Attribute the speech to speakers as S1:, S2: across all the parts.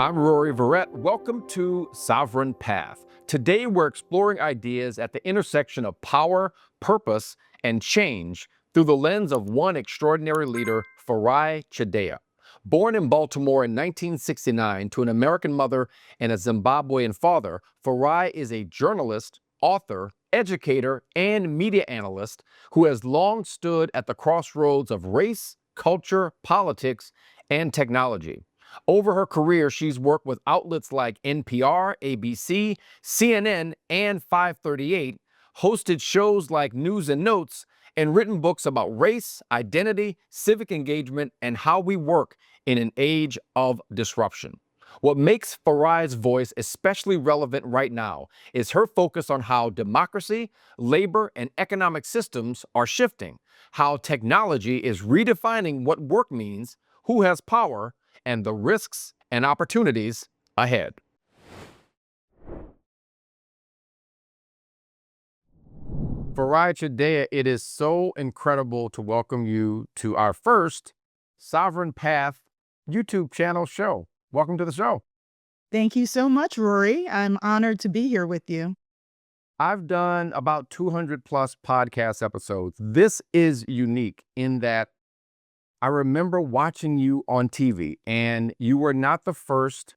S1: I'm Rory Verrett. Welcome to Sovereign Path. Today we're exploring ideas at the intersection of power, purpose, and change through the lens of one extraordinary leader, Farai Chideya. Born in Baltimore in 1969 to an American mother and a Zimbabwean father, Farai is a journalist, author, educator, and media analyst who has long stood at the crossroads of race, culture, politics, and technology. Over her career, she's worked with outlets like NPR, ABC, CNN, and 538, hosted shows like News and Notes, and written books about race, identity, civic engagement, and how we work in an age of disruption. What makes Farai's voice especially relevant right now is her focus on how democracy, labor, and economic systems are shifting, how technology is redefining what work means, who has power, and the risks and opportunities ahead. Farai Chideya, it is so incredible to welcome you to our first Sovereign Path YouTube channel show. Welcome to the show.
S2: Thank you so much, Rory. I'm honored to be here with you.
S1: I've done about 200 plus podcast episodes. This is unique in that I remember watching you on TV, and you were not the first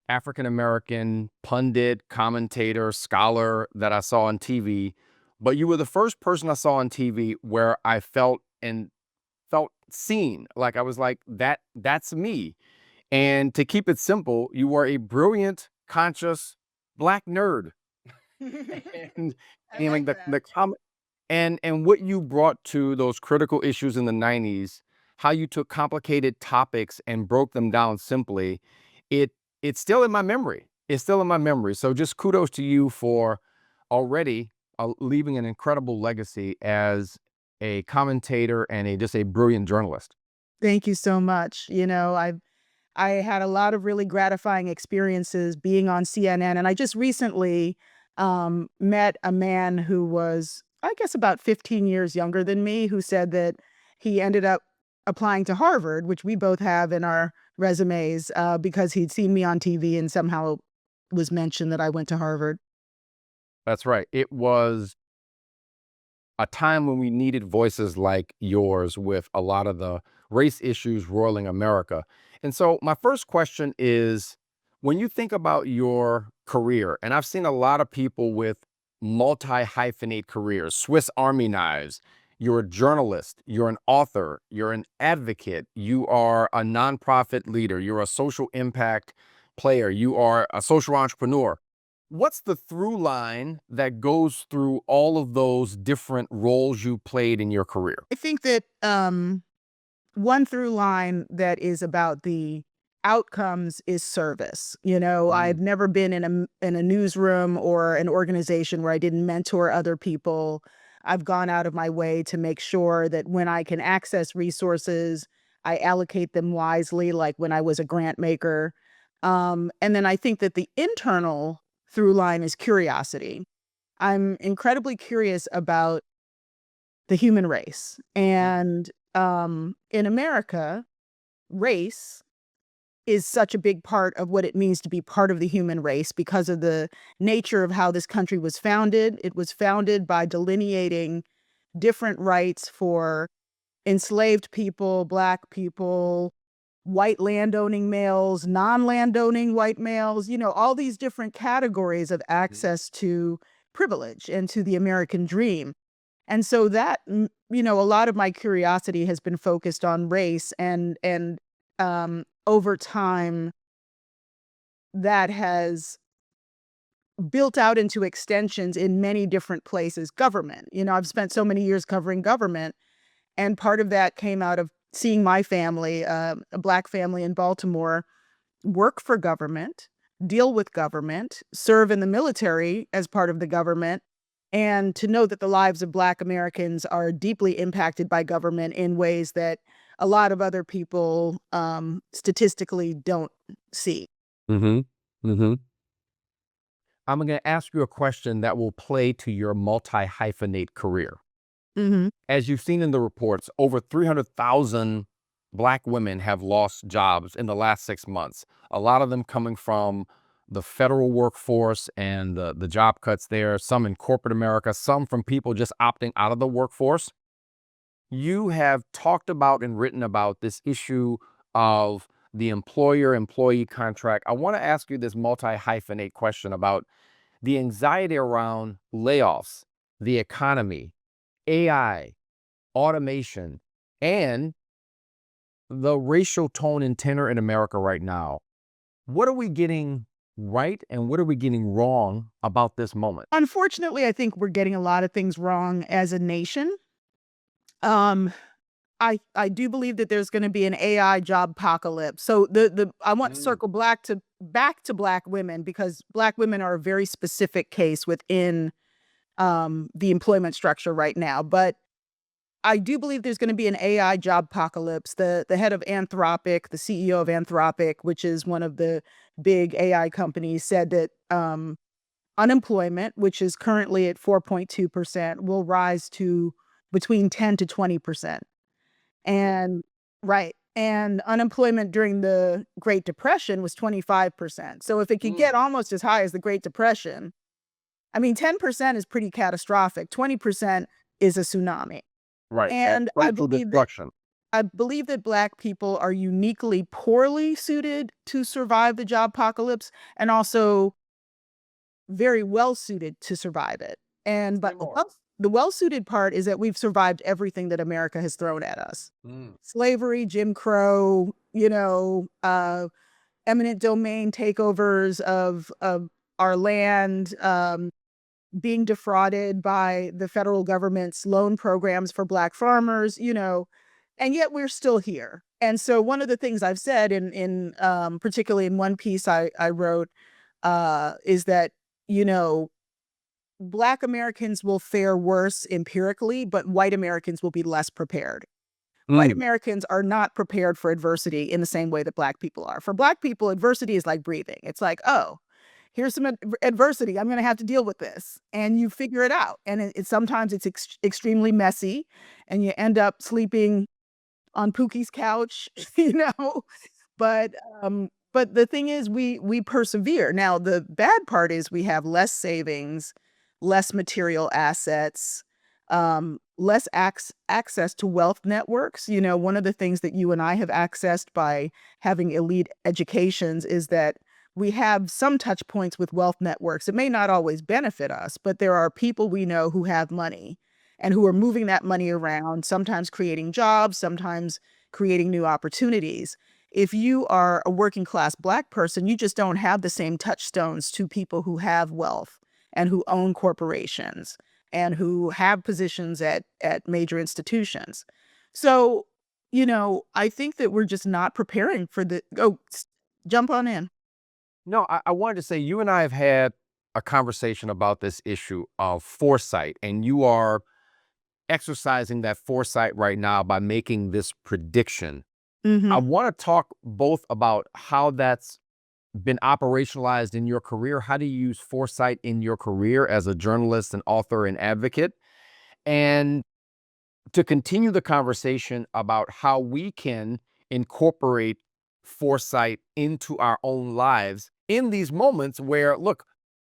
S1: African-American pundit, commentator, scholar that I saw on TV, but you were the first person I saw on TV where I felt seen. Like I was like, that's me. And to keep it simple, you were a brilliant, conscious Black nerd. And,
S2: I
S1: and like
S2: like
S1: the
S2: that.
S1: comment and what you brought to those critical issues in the 90s, how you took complicated topics and broke them down simply, it it's still in my memory. It's still in my memory. So just kudos to you for already leaving an incredible legacy as a commentator and just a brilliant journalist.
S2: Thank you so much. I had a lot of really gratifying experiences being on CNN, and I just recently met a man who was, I guess, about 15 years younger than me, who said that he ended up applying to Harvard, which we both have in our resumes, because he'd seen me on TV and somehow was mentioned that I went to Harvard.
S1: That's right. It was a time when we needed voices like yours with a lot of the race issues roiling America. And so my first question is, when you think about your career, and I've seen a lot of people with multi-hyphenate careers, Swiss Army knives, you're a journalist, you're an author, you're an advocate, you are a nonprofit leader, you're a social impact player, you are a social entrepreneur. What's the through line that goes through all of those different roles you played in your career?
S2: I think that one through line that is about the outcomes is service.
S1: Mm,
S2: I've never been in a newsroom or an organization where I didn't mentor other people. I've gone out of my way to make sure that when I can access resources, I allocate them wisely, like when I was a grant maker. And then I think that the internal through line is curiosity. I'm incredibly curious about the human race.
S1: mm,
S2: And in America, race is such a big part of what it means to be part of the human race because of the nature of how this country was founded. It was founded by delineating different rights for enslaved people, Black people, white landowning males, non-landowning white males, all these different categories of
S1: mhm.
S2: access to privilege and to the American dream. And so that, a lot of my curiosity has been focused on race and over time that has built out into extensions in many different places. Government, I've spent so many years covering government, and part of that came out of seeing my family, a Black family in Baltimore, work for government, deal with government, serve in the military as part of the government, and to know that the lives of Black Americans are deeply impacted by government in ways that a lot of other people statistically don't see.
S1: Mhm. Mhm. I'm gonna ask you a question that will play to your multi-hyphenate career.
S2: Mhm.
S1: As you've seen in the reports, over 300,000 Black women have lost jobs in the last 6 months. A lot of them coming from the federal workforce and the job cuts there, some in corporate America, some from people just opting out of the workforce. You have talked about and written about this issue of the employer-employee contract. I want to ask you this multi-hyphenate question about the anxiety around layoffs, the economy, AI, automation, and the racial tone and tenor in America right now. What are we getting right and what are we getting wrong about this moment?
S2: Unfortunately, I think we're getting a lot of things wrong as a nation. Um, I do believe that there's gonna be an AI job apocalypse. So the I want to
S1: Mm,
S2: circle back to Black women because Black women are a very specific case within, the employment structure right now, but I do believe there's gonna be an AI job apocalypse. The head of Anthropic, the CEO of Anthropic, which is one of the big AI companies, said that, unemployment, which is currently at 4.2%, will rise to between 10 to 20%. And right. And unemployment during the Great Depression was 25%. So if it could
S1: mm.
S2: get almost as high as the Great Depression, I mean, 10% is pretty catastrophic. 20% is a tsunami.
S1: Right. And
S2: And
S1: social destruction.
S2: I believe that Black people are uniquely poorly suited to survive the job apocalypse and also very well suited to survive it. And
S1: Say
S2: but
S1: more.
S2: the well suited part is that we've survived everything that America has thrown at us.
S1: Mm.
S2: Slavery, Jim Crow, eminent domain takeovers of our land, being defrauded by the federal government's loan programs for Black farmers, and yet we're still here. And so one of the things I've said in particularly in one piece I wrote is that you know Black Americans will fare worse empirically, but white Americans will be less prepared. White
S1: Mm.
S2: Americans are not prepared for adversity in the same way that Black people are. For Black people, adversity is like breathing. It's like, oh, here's some adversity. I'm going to have to deal with this, and you figure it out. And sometimes it's extremely messy, and you end up sleeping on Pookie's couch, but, but the thing is we persevere. Now, the bad part is we have less savings, less material assets, less access to wealth networks. One of the things that you and I have accessed by having elite educations is that we have some touch points with wealth networks. It may not always benefit us, but there are people we know who have money and who are moving that money around, sometimes creating jobs, sometimes creating new opportunities. If you are a working class Black person, you just don't have the same touchstones to people who have wealth and who own corporations and who have positions at major institutions. So, I think that we're just not preparing for jump on in.
S1: No, I wanted to say you and I have had a conversation about this issue of foresight, and you are exercising that foresight right now by making this prediction. I
S2: Mhm.
S1: want to talk both about how that's been operationalized in your career. How do you use foresight in your career as a journalist and author and advocate? And to continue the conversation about how we can incorporate foresight into our own lives in these moments where, look,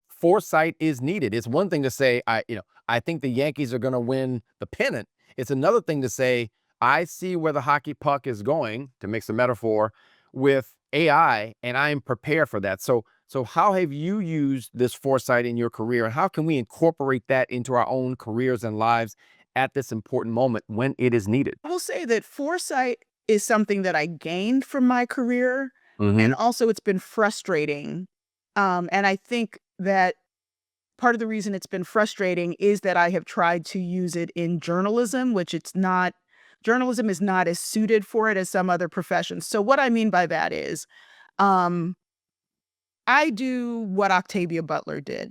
S1: foresight is needed. It's one thing to say, I think the Yankees are going to win the pennant. It's another thing to say, I see where the hockey puck is going, to mix a metaphor, with AI, and I'm prepared for that. So how have you used this foresight in your career, and how can we incorporate that into our own careers and lives at this important moment when it is needed?
S2: I will say that foresight is something that I gained from my career,
S1: Hmm.
S2: and also it's been frustrating. And I think that part of the reason it's been frustrating is that I have tried to use it in journalism, which it's not journalism is not as suited for it as some other professions. So what I mean by that is, um, I do what Octavia Butler did.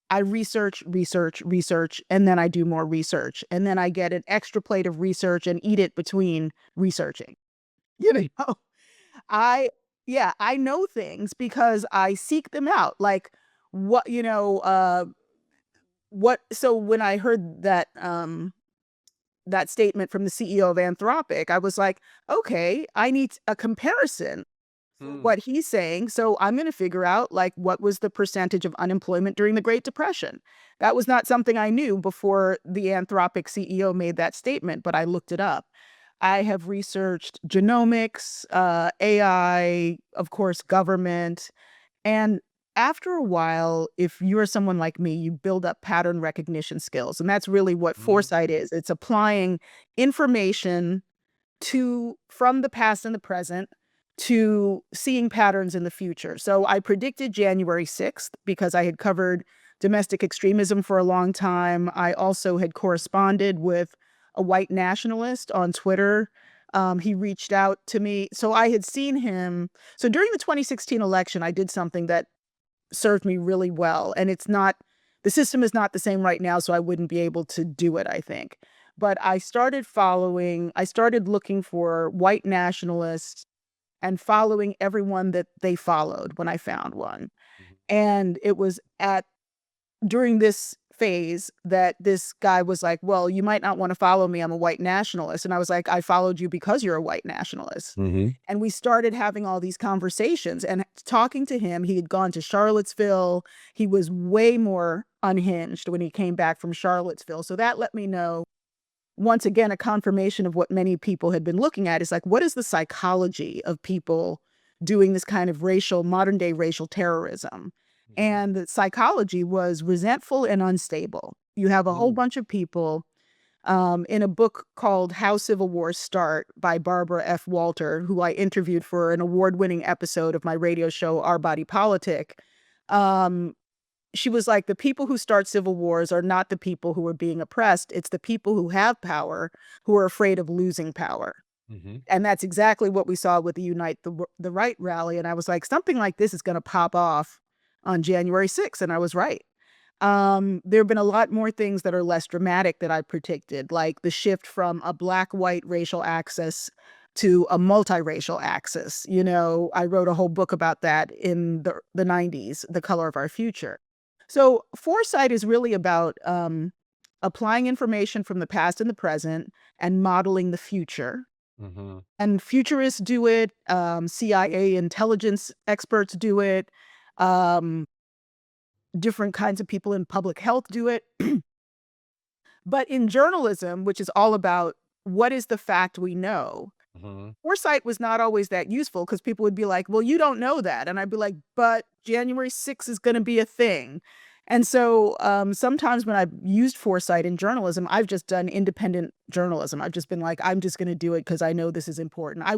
S2: I research, research, research, and then I do more research. And then I get an extra plate of research and eat it between researching. You know, I, yeah, I know things because I seek them out. Like so when I heard that, that statement from the CEO of Anthropic, I was like, okay, I need a comparison for
S1: Mm.
S2: what he's saying. So I'm going to figure out like what was the percentage of unemployment during the Great Depression. That was not something I knew before the Anthropic CEO made that statement, but I looked it up. I have researched genomics, AI, of course, government. And after a while, if you're someone like me, you build up pattern recognition skills. And that's really what
S1: Mm.
S2: foresight is. It's applying information to from the past and the present to seeing patterns in the future. So I predicted January 6th because I had covered domestic extremism for a long time. I also had corresponded with a white nationalist on Twitter. He reached out to me. So I had seen him. So during the 2016 election, I did something that served me really well. And it's not, the system is not the same right now, so I wouldn't be able to do it, I think. But I started looking for white nationalists and following everyone that they followed when I found one.
S1: Mhm.
S2: And it was at during this phase that this guy was like, "Well, you might not want to follow me. I'm a white nationalist." And I was like, "I followed you because you're a white nationalist."
S1: Mhm.
S2: And we started having all these conversations and talking to him. He had gone to Charlottesville. He was way more unhinged when he came back from Charlottesville. So that let me know, once again, a confirmation of what many people had been looking at is like, what is the psychology of people doing this kind of modern day racial terrorism?
S1: Mhm.
S2: And the psychology was resentful and unstable. You have a whole
S1: Mm.
S2: bunch of people in a book called How Civil Wars Start by Barbara F. Walter, who I interviewed for an award winning episode of my radio show, Our Body Politic. Um, she was like, the people who start civil wars are not the people who are being oppressed. It's the people who have power who are afraid of losing power.
S1: Mhm.
S2: And that's exactly what we saw with the the Right rally. And I was like, something like this is going to pop off on January 6th. And I was right. There have been a lot more things that are less dramatic that I predicted, like the shift from a black-white racial axis to a multiracial axis. You know, I wrote a whole book about that in the 90s, The Color of Our Future. So foresight is really about applying information from the past and the present and modeling the future.
S1: Mhm.
S2: And futurists do it, CIA intelligence experts do it, um, different kinds of people in public health do it. But in journalism, which is all about what is the fact we know,
S1: Mhm.
S2: foresight was not always that useful because people would be like, well, you don't know that. And I'd be like, but January 6th is going to be a thing. And so sometimes when I've used foresight in journalism, I've just done independent journalism. I've just been like, I'm just going to do it because I know this is important. I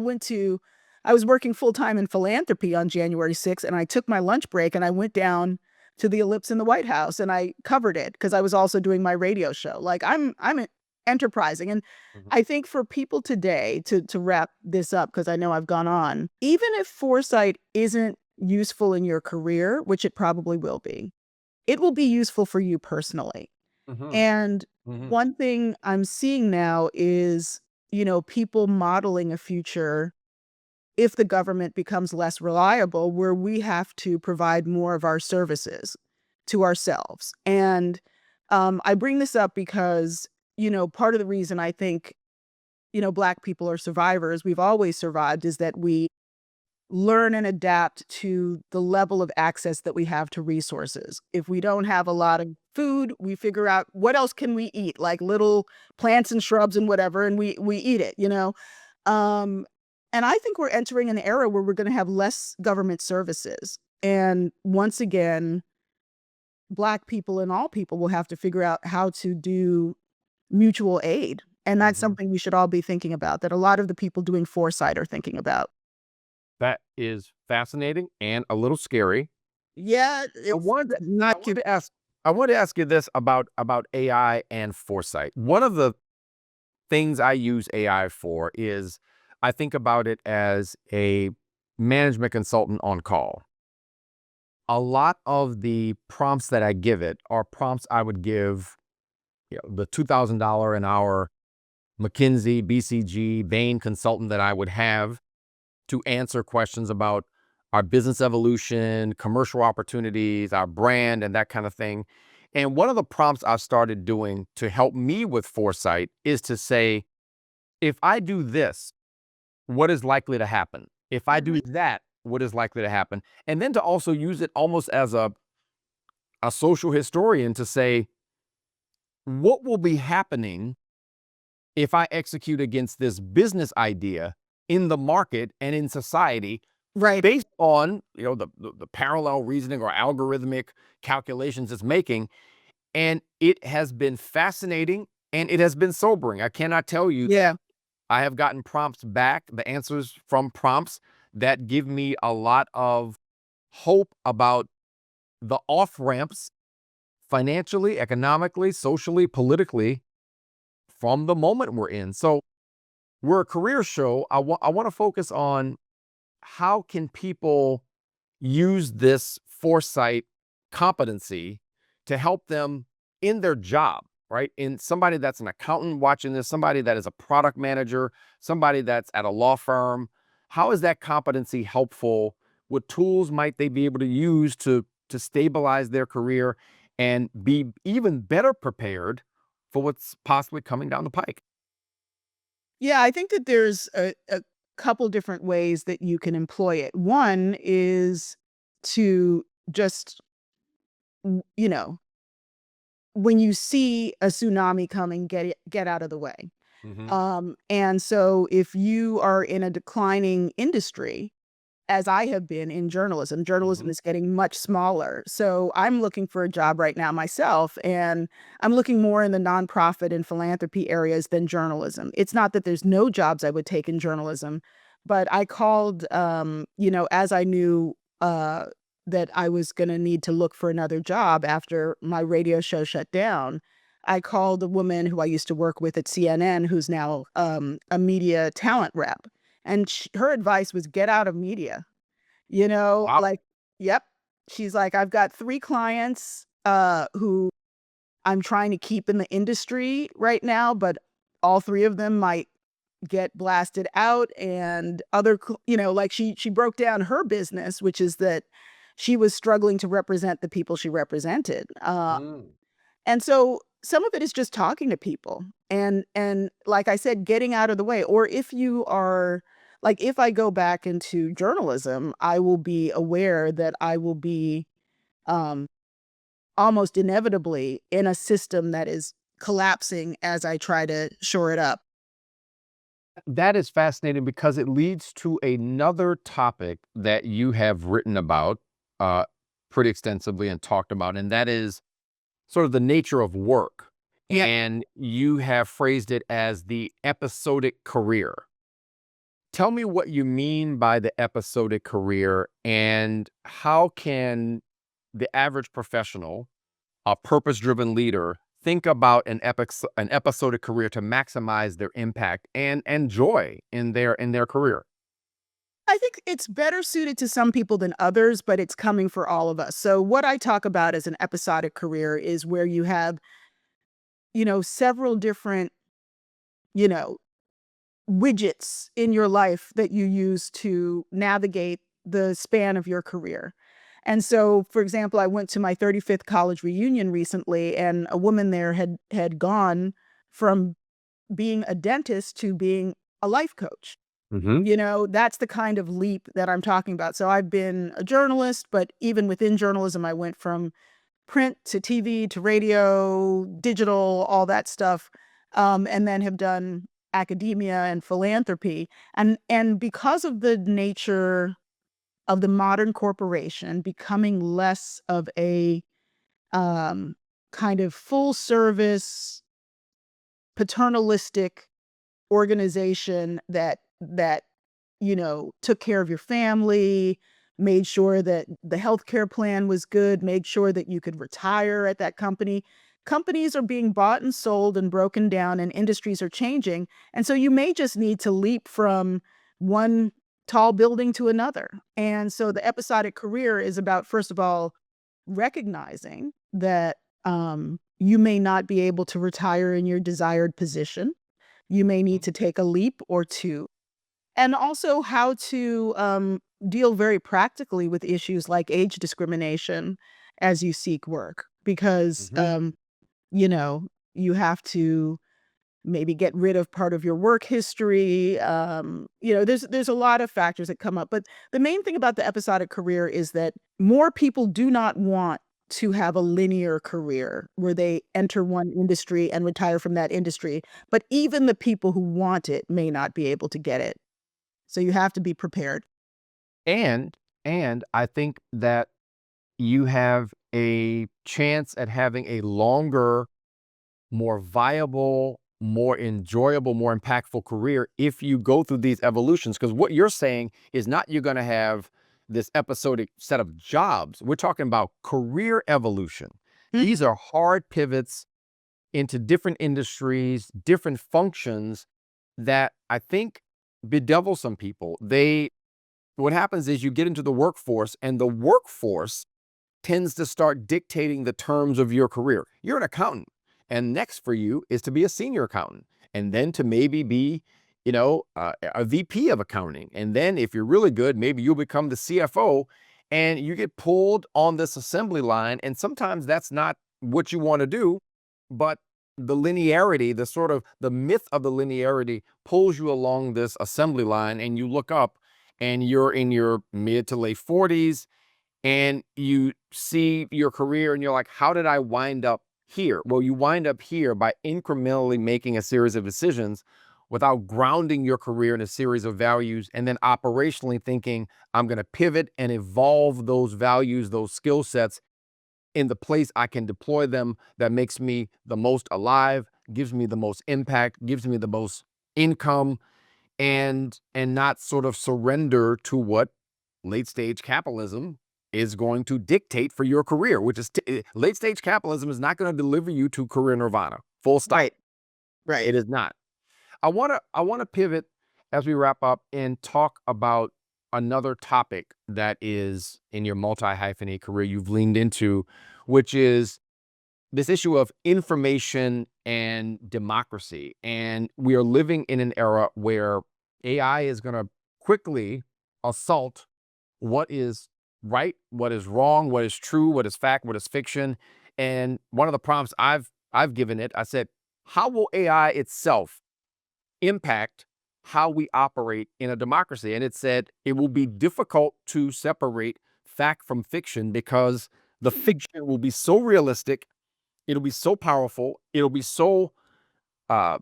S2: was working full time in philanthropy on January 6th, and I took my lunch break and I went down to the ellipse in the White House and I covered it because I was also doing my radio show. Like I'm enterprising. And
S1: Mhm.
S2: I think for people today, to wrap this up, because I know I've gone on, even if foresight isn't useful in your career, which it probably will be, it will be useful for you personally.
S1: Mhm.
S2: And
S1: Mhm.
S2: one thing I'm seeing now is, people modeling a future if the government becomes less reliable, where we have to provide more of our services to ourselves. And I bring this up because, part of the reason I think, Black people are survivors, we've always survived, is that we learn and adapt to the level of access that we have to resources. If we don't have a lot of food, we figure out what else can we eat, like little plants and shrubs and whatever, and we eat it. Um, and I think we're entering an era where we're going to have less government services. And once again, Black people and all people will have to figure out how to do mutual aid. And that's
S1: Mhm.
S2: something we should all be thinking about, that a lot of the people doing foresight are thinking about.
S1: That is fascinating and a little scary.
S2: Yeah,
S1: I
S2: it's
S1: wanted to I
S2: not
S1: wanted
S2: you.
S1: to ask I wanted to ask you this about AI and foresight. One of the things I use AI for is I think about it as a management consultant on call. A lot of the prompts that I give it are prompts I would give, the $2,000 an hour McKinsey, BCG, Bain consultant that I would have to answer questions about our business evolution, commercial opportunities, our brand, and that kind of thing. And one of the prompts I started doing to help me with foresight is to say, if I do this, what is likely to happen? If I do that, what is likely to happen? And then to also use it almost as a social historian to say, what will be happening if I execute against this business idea in the market and in society
S2: Right.
S1: based on, the parallel reasoning or algorithmic calculations it's making. And it has been fascinating and it has been sobering. I cannot tell you,
S2: Yeah.
S1: I have gotten prompts back, the answers from prompts that give me a lot of hope about the off ramps financially, economically, socially, politically from the moment we're in. So we're a career show. I want to focus on how can people use this foresight competency to help them in their job, right? In somebody that's an accountant watching this, somebody that is a product manager, somebody that's at a law firm. How is that competency helpful? What tools might they be able to use to stabilize their career and be even better prepared for what's possibly coming down the pike?
S2: Yeah, I think that there's a couple different ways that you can employ it. One is to just, you know, when you see a tsunami coming, get out of the way.
S1: Hmm.
S2: And so if you are in a declining industry, as I have been in journalism. Journalism
S1: Hmm.
S2: is getting much smaller. So I'm looking for a job right now myself, and I'm looking more in the nonprofit and philanthropy areas than journalism. It's not that there's no jobs I would take in journalism, but I called, as I knew that I was going to need to look for another job after my radio show shut down. I called a woman who I used to work with at CNN, who's now a media talent rep. And her advice was get out of media,
S1: Wow.
S2: like, yep. She's like, I've got 3 clients, who I'm trying to keep in the industry right now, but all 3 of them might get blasted out and like she broke down her business, which is that she was struggling to represent the people she represented.
S1: Mm.
S2: And so some of it is just talking to people and like I said, getting out of the way. Or if you are like if I go back into journalism, I will be aware that I will be um almost inevitably in a system that is collapsing as I try to shore it up.
S1: That is fascinating because it leads to another topic that you have written about uh, pretty extensively and talked about, and that is sort of the nature of work.
S2: Yep.
S1: And you have phrased it as the episodic career. Tell me what you mean by the episodic career and how can the average professional, a purpose-driven leader, think about an episodic career to maximize their impact and joy in their career.
S2: I think it's better suited to some people than others, but it's coming for all of us. So what I talk about as an episodic career is where you have, several different, you know, widgets in your life that you use to navigate the span of your career. And so, for example, I went to my 35th college reunion recently, and a woman there had gone from being a dentist to being a life coach.
S1: Hmm.
S2: That's the kind of leap that I'm talking about. So I've been a journalist, but even within journalism, I went from print to TV to radio, digital, all that stuff, and then have done academia and philanthropy. And because of the nature of the modern corporation becoming less of a um, kind of full service paternalistic organization that took care of your family, made sure that the healthcare plan was good, made sure that you could retire at that company. Companies are being bought and sold and broken down, and industries are changing. And so you may just need to leap from one tall building to another. And so the episodic career is about, first of all, recognizing that you may not be able to retire in your desired position. You may need to take a leap or two, and also how to deal very practically with issues like age discrimination as you seek work. because,
S1: Mhm.
S2: you know, you have to maybe get rid of part of your work history. There's a lot of factors that come up. But the main thing about the episodic career is that more people do not want to have a linear career where they enter one industry and retire from that industry. But even the people who want it may not be able to get it. So you have to be prepared.
S1: And I think that you have a chance at having a longer, more viable, more enjoyable, more impactful career if you go through these evolutions. Because what you're saying is not you're going to have this episodic set of jobs. We're talking about career evolution.
S2: Mhm.
S1: These are hard pivots into different industries, different functions that I think bedevil some people. What happens is you get into the workforce, and the workforce tends to start dictating the terms of your career. You're an accountant, and next for you is to be a senior accountant, and then to maybe be, a VP of accounting. And then if you're really good, maybe you'll become the CFO, and you get pulled on this assembly line. And sometimes that's not what you want to do, but the linearity, the sort of the myth of the linearity pulls you along this assembly line, and you look up and you're in your mid to late 40s, and you see your career and you're like, how did I wind up here? Well, you wind up here by incrementally making a series of decisions without grounding your career in a series of values, and then operationally thinking, I'm going to pivot and evolve those values, those skill sets in the place I can deploy them that makes me the most alive, gives me the most impact, gives me the most income, and not sort of surrender to what late stage capitalism is going to dictate for your career, which is late stage capitalism is not going to deliver you to career nirvana. Full stop.
S2: Right, right.
S1: It is not. I want to pivot as we wrap up and talk about another topic that is in your multi-hyphenate career you've leaned into, which is this issue of information and democracy. And we are living in an era where AI is going to quickly assault what is right, what is wrong, what is true, what is fact, what is fiction. And one of the prompts I've given it, I said, how will AI itself impact how we operate in a democracy? And it said it will be difficult to separate fact from fiction because the fiction will be so realistic, it'll be so powerful, it'll be so uh,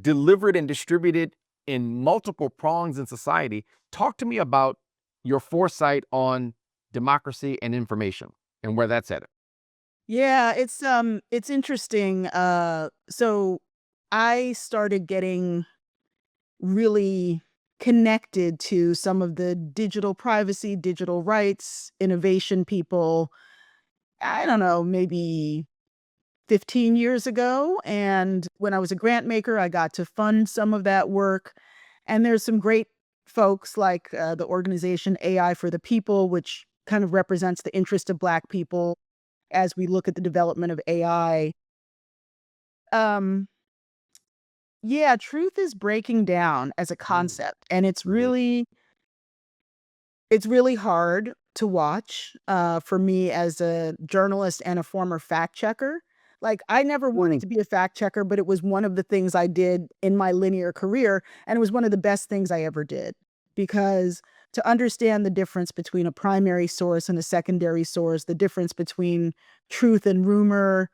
S1: delivered and distributed in multiple prongs in society. Talk to me about your foresight on democracy and information and where that's headed.
S2: Yeah, it's interesting. So I started getting really connected to some of the digital privacy, digital rights, innovation people, I don't know, maybe 15 years ago. And when I was a grant maker, I got to fund some of that work. And there's some great folks like the organization AI for the People, which kind of represents the interest of Black people as we look at the development of AI. Um, yeah, truth is breaking down as a
S1: Mm,
S2: concept, and
S1: mhm,
S2: it's really hard to watch, for me as a journalist and a former fact checker. Like, I never wanted
S1: mm,
S2: to be a fact checker, but it was one of the things I did in my linear career, and it was one of the best things I ever did. Because to understand the difference between a primary source and a secondary source, the difference between truth and rumor,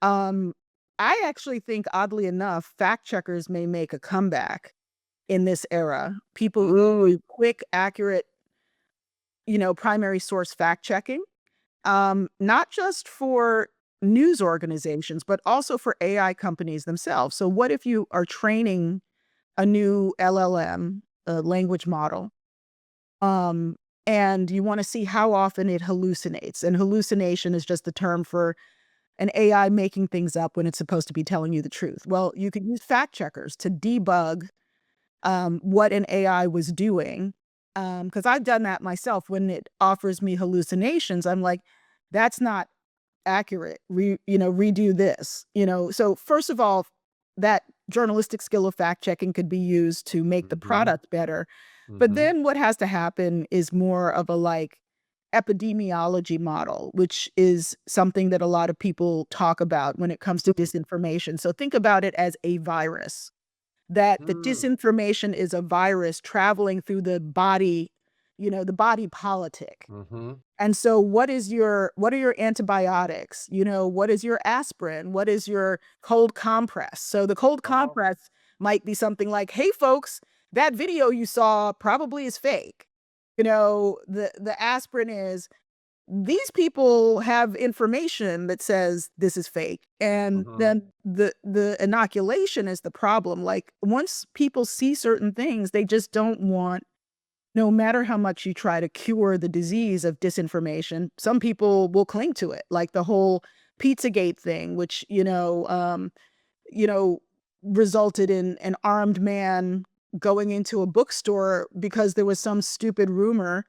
S2: um, I actually think, oddly enough, fact checkers may make a comeback in this era. People who do quick, accurate, primary source fact checking, not just for news organizations, but also for AI companies themselves. So, what if you are training a new LLM, a language model, um, and you want to see how often it hallucinates? And hallucination is just the term for an AI making things up when it's supposed to be telling you the truth. Well, you can use fact checkers to debug what an AI was doing. Because I've done that myself. When it offers me hallucinations, I'm like, that's not accurate. Redo this. So first of all, that journalistic skill of fact checking could be used to make the
S1: mhm,
S2: product better. But
S1: mhm,
S2: then what has to happen is more of a like, epidemiology model, which is something that a lot of people talk about when it comes to disinformation. So think about it as a virus, that the
S1: Mm.
S2: disinformation is a virus traveling through the body, the body politic.
S1: Mm-hmm.
S2: And so what are your antibiotics? What is your aspirin? What is your cold compress? So the cold
S1: Come on.
S2: compress might be something like, "Hey folks, that video you saw probably is fake." The aspirin is, these people have information that says this is fake. And
S1: Mm-hmm.
S2: then the inoculation is the problem. Like, once people see certain things, they just don't want, no matter how much you try to cure the disease of disinformation, some people will cling to it. Like the whole Pizzagate thing, which, you know, resulted in an armed man going into a bookstore because there was some stupid rumor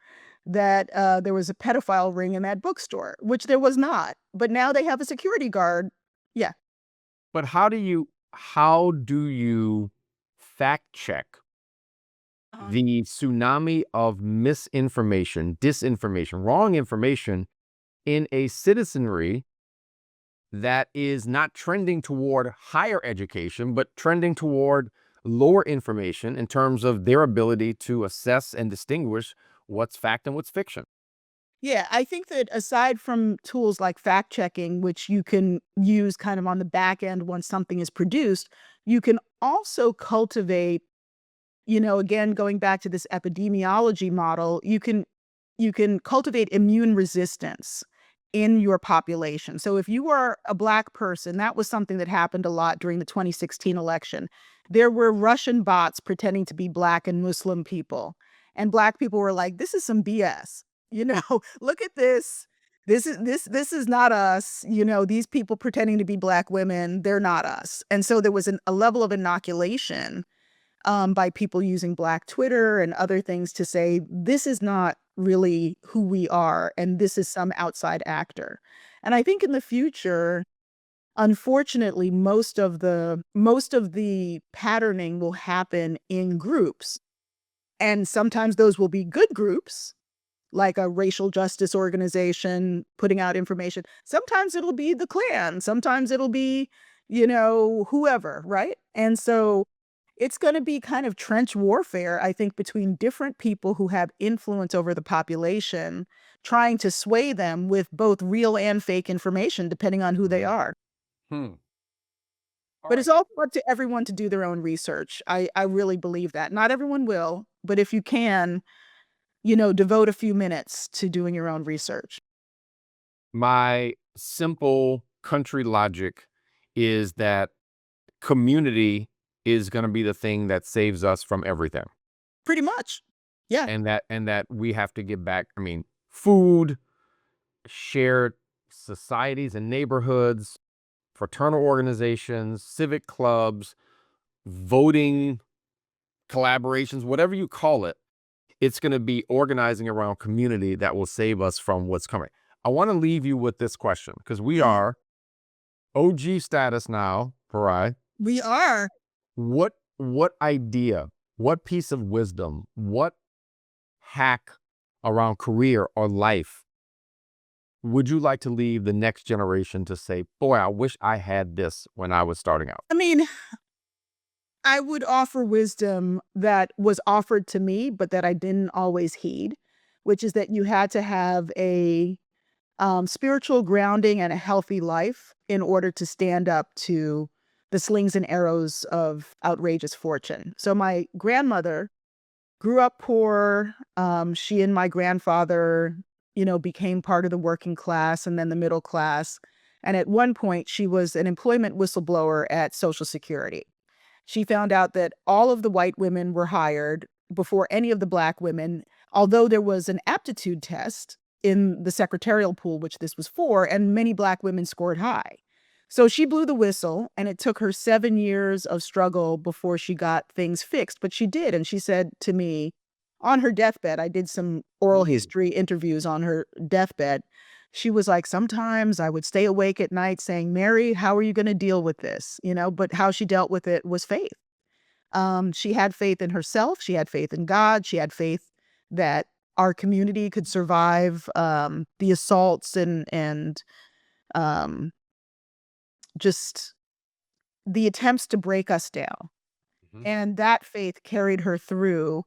S2: that there was a pedophile ring in that bookstore, which there was not. But now they have a security guard. Yeah.
S1: But how do you fact check
S2: Uh-huh.
S1: the tsunami of misinformation, disinformation, wrong information in a citizenry that is not trending toward higher education, but trending toward lower information in terms of their ability to assess and distinguish what's fact and what's fiction?
S2: Yeah, I think that aside from tools like fact checking, which you can use kind of on the back end once something is produced, you can also cultivate, again, going back to this epidemiology model, you can cultivate immune resistance in your population. So if you are a Black person, that was something that happened a lot during the 2016 election. There were Russian bots pretending to be Black and Muslim people. And Black people were like, this is some BS. Look at this. This is not us. These people pretending to be Black women, they're not us. And so there was a level of inoculation by people using Black Twitter and other things to say, this is not really who we are, and this is some outside actor. And I think in the future, unfortunately, most of the patterning will happen in groups. And sometimes those will be good groups, like a racial justice organization putting out information. Sometimes it'll be the Klan. Sometimes it'll be, whoever, right? And so it's going to be kind of trench warfare, I think, between different people who have influence over the population, trying to sway them with both real and fake information, depending on who they
S1: Mhm.
S2: are.
S1: Hmm. All
S2: But it's
S1: right.
S2: also up to everyone to do their own research. I really believe that. Not everyone will, but if you can, devote a few minutes to doing your own research.
S1: My simple country logic is that community is going to be the thing that saves us from everything.
S2: Pretty much. Yeah.
S1: And that we have to give back, I mean, food, shared societies and neighborhoods, fraternal organizations, civic clubs, voting collaborations, whatever you call it. It's going to be organizing around community that will save us from what's coming. I want to leave you with this question because we
S2: Mhm.
S1: are OG status now, Farai.
S2: We are.
S1: What idea, what piece of wisdom, what hack around career or life would you like to leave the next generation to say, boy, I wish I had this when I was starting out?
S2: I mean, I would offer wisdom that was offered to me, but that I didn't always heed, which is that you had to have a spiritual grounding and a healthy life in order to stand up to the slings and arrows of outrageous fortune. So my grandmother grew up poor. She and my grandfather, became part of the working class and then the middle class. And at one point, she was an employment whistleblower at Social Security. She found out that all of the white women were hired before any of the Black women, although there was an aptitude test in the secretarial pool, which this was for, and many Black women scored high. So she blew the whistle, and it took her 7 years of struggle before she got things fixed. But she did. And she said to me on her deathbed, I did some oral
S1: Mm.
S2: history interviews on her deathbed. She was like, sometimes I would stay awake at night saying, Mary, how are you going to deal with this? But how she dealt with it was faith. She had faith in herself. She had faith in God. She had faith that our community could survive the assaults and um, just the attempts to break us down.
S1: Mhm.
S2: And that faith carried her through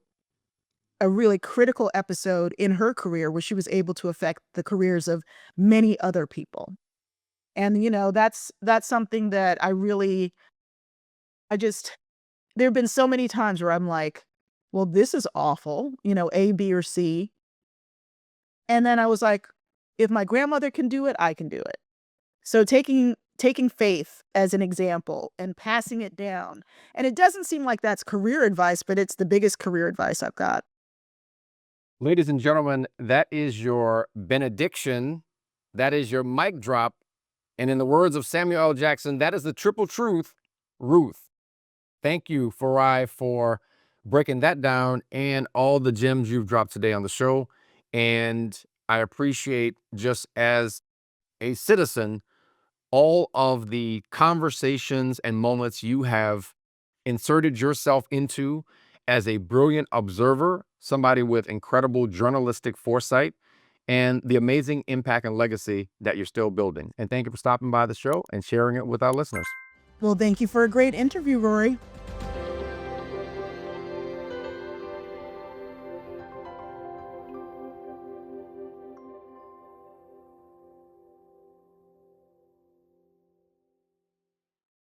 S2: a really critical episode in her career where she was able to affect the careers of many other people. And, that's something that I just there have been so many times where I'm like, "Well, this is awful," A, B, or C. And then I was like, "If my grandmother can do it, I can do it." So taking faith as an example and passing it down. And it doesn't seem like that's career advice, but it's the biggest career advice I've got.
S1: Ladies and gentlemen, that is your benediction. That is your mic drop. And in the words of Samuel L. Jackson, that is the triple truth, Ruth. Thank you, Farai, for breaking that down and all the gems you've dropped today on the show. And I appreciate, just as a citizen, all of the conversations and moments you have inserted yourself into as a brilliant observer, somebody with incredible journalistic foresight, and the amazing impact and legacy that you're still building. And thank you for stopping by the show and sharing it with our listeners.
S2: Well, thank you for a great interview, Rory.